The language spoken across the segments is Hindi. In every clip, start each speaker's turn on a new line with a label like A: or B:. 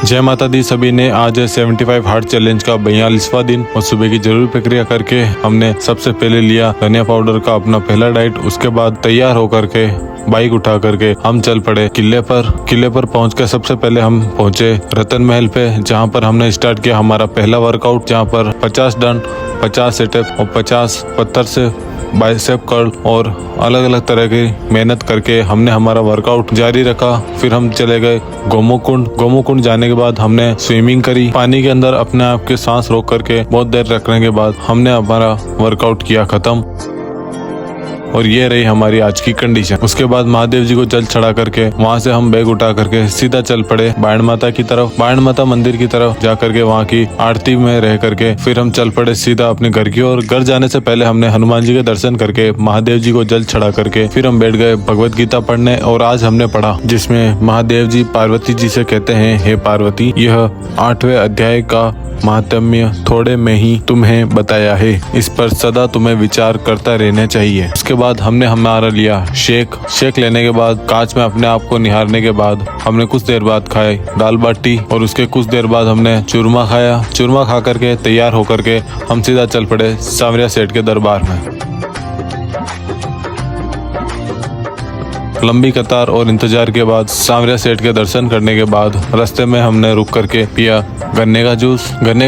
A: जय माता दी सभी ने। आज है 75 हार्ट चैलेंज का 42वां दिन और सुबह की जरूरी प्रक्रिया करके हमने सबसे पहले लिया धनिया पाउडर का अपना पहला डाइट। उसके बाद तैयार होकर के बाइक उठा करके हम चल पड़े किले पर पहुंच के सबसे पहले हम पहुंचे रतन महल पे, जहां पर हमने स्टार्ट किया हमारा पहला वर्कआउट, जहां पर 50 डंड, 50 सेटअप और 50 पत्थर से बाइसेप कर्ल और अलग अलग तरह की मेहनत करके हमने हमारा वर्कआउट जारी रखा। फिर हम चले गए गोमुकुंड जाने के बाद हमने स्विमिंग करी। पानी के अंदर अपने आप के सांस रोक करके बहुत देर रखने के बाद हमने हमारा वर्कआउट किया खत्म। और ये रही हमारी आज की कंडीशन। उसके बाद महादेव जी को जल चढ़ा करके वहाँ से हम बैग उठा करके सीधा चल पड़े बाण माता की तरफ, बाण माता मंदिर की तरफ जा करके वहाँ की आरती में रह करके फिर हम चल पड़े सीधा अपने घर की ओर। घर जाने से पहले हमने हनुमान जी के दर्शन करके महादेव जी को जल चढ़ा करके फिर हम बैठ गए भगवत गीता पढ़ने। और आज हमने पढ़ा जिसमें महादेव जी पार्वती जी से कहते हैं, हे पार्वती, यह 8वें अध्याय का महात्म्य थोड़े में ही तुम्हें बताया है, इस पर सदा तुम्हें विचार करता रहना चाहिए। उसके बाद हमने हमारा लिया शेक लेने के बाद कांच में अपने आप को निहारने के बाद हमने कुछ देर बाद खाए दाल बाटी और उसके कुछ देर बाद हमने चूरमा खाया। चूरमा खा करके तैयार होकर के हम सीधा चल पड़े सांवरिया सेठ के दरबार में। लंबी कतार और इंतजार के बाद सांवरिया सेठ के दर्शन करने के बाद रास्ते में हमने रुक करके पिया गन्ने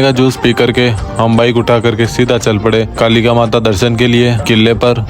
A: का जूस पी करके हम बाइक उठा करके सीधा चल पड़े कालिका माता दर्शन के लिए किले पर।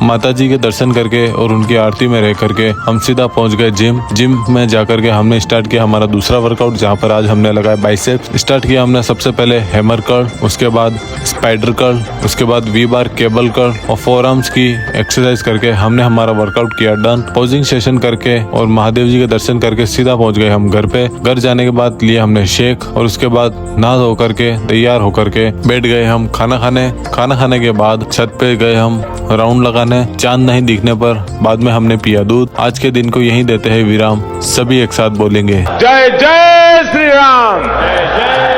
A: माता जी के दर्शन करके और उनकी आरती में रह करके हम सीधा पहुंच गए जिम में जाकर के हमने स्टार्ट किया हमारा दूसरा वर्कआउट, जहां पर आज हमने लगाया बाइसेप्स। स्टार्ट किया हमने सबसे पहले हैमर कर्ल, उसके बाद स्पाइडर कर्ल, उसके बाद वी बार केबल कर्ल और 4 आर्म्स की एक्सरसाइज करके हमने हमारा वर्कआउट किया डन। पोजिंग सेशन करके और महादेव जी के दर्शन करके सीधा पहुंच गए हम घर पे। घर जाने के बाद लिया हमने शेक और उसके बाद नहा धो करके तैयार होकर के बैठ गए हम खाना खाने के बाद छत पे गए हम राउंड लगाने। चांद नहीं दिखने पर बाद में हमने पिया दूध। आज के दिन को यहीं देते हैं विराम। सभी एक साथ बोलेंगे
B: जय जय श्री राम। जय जय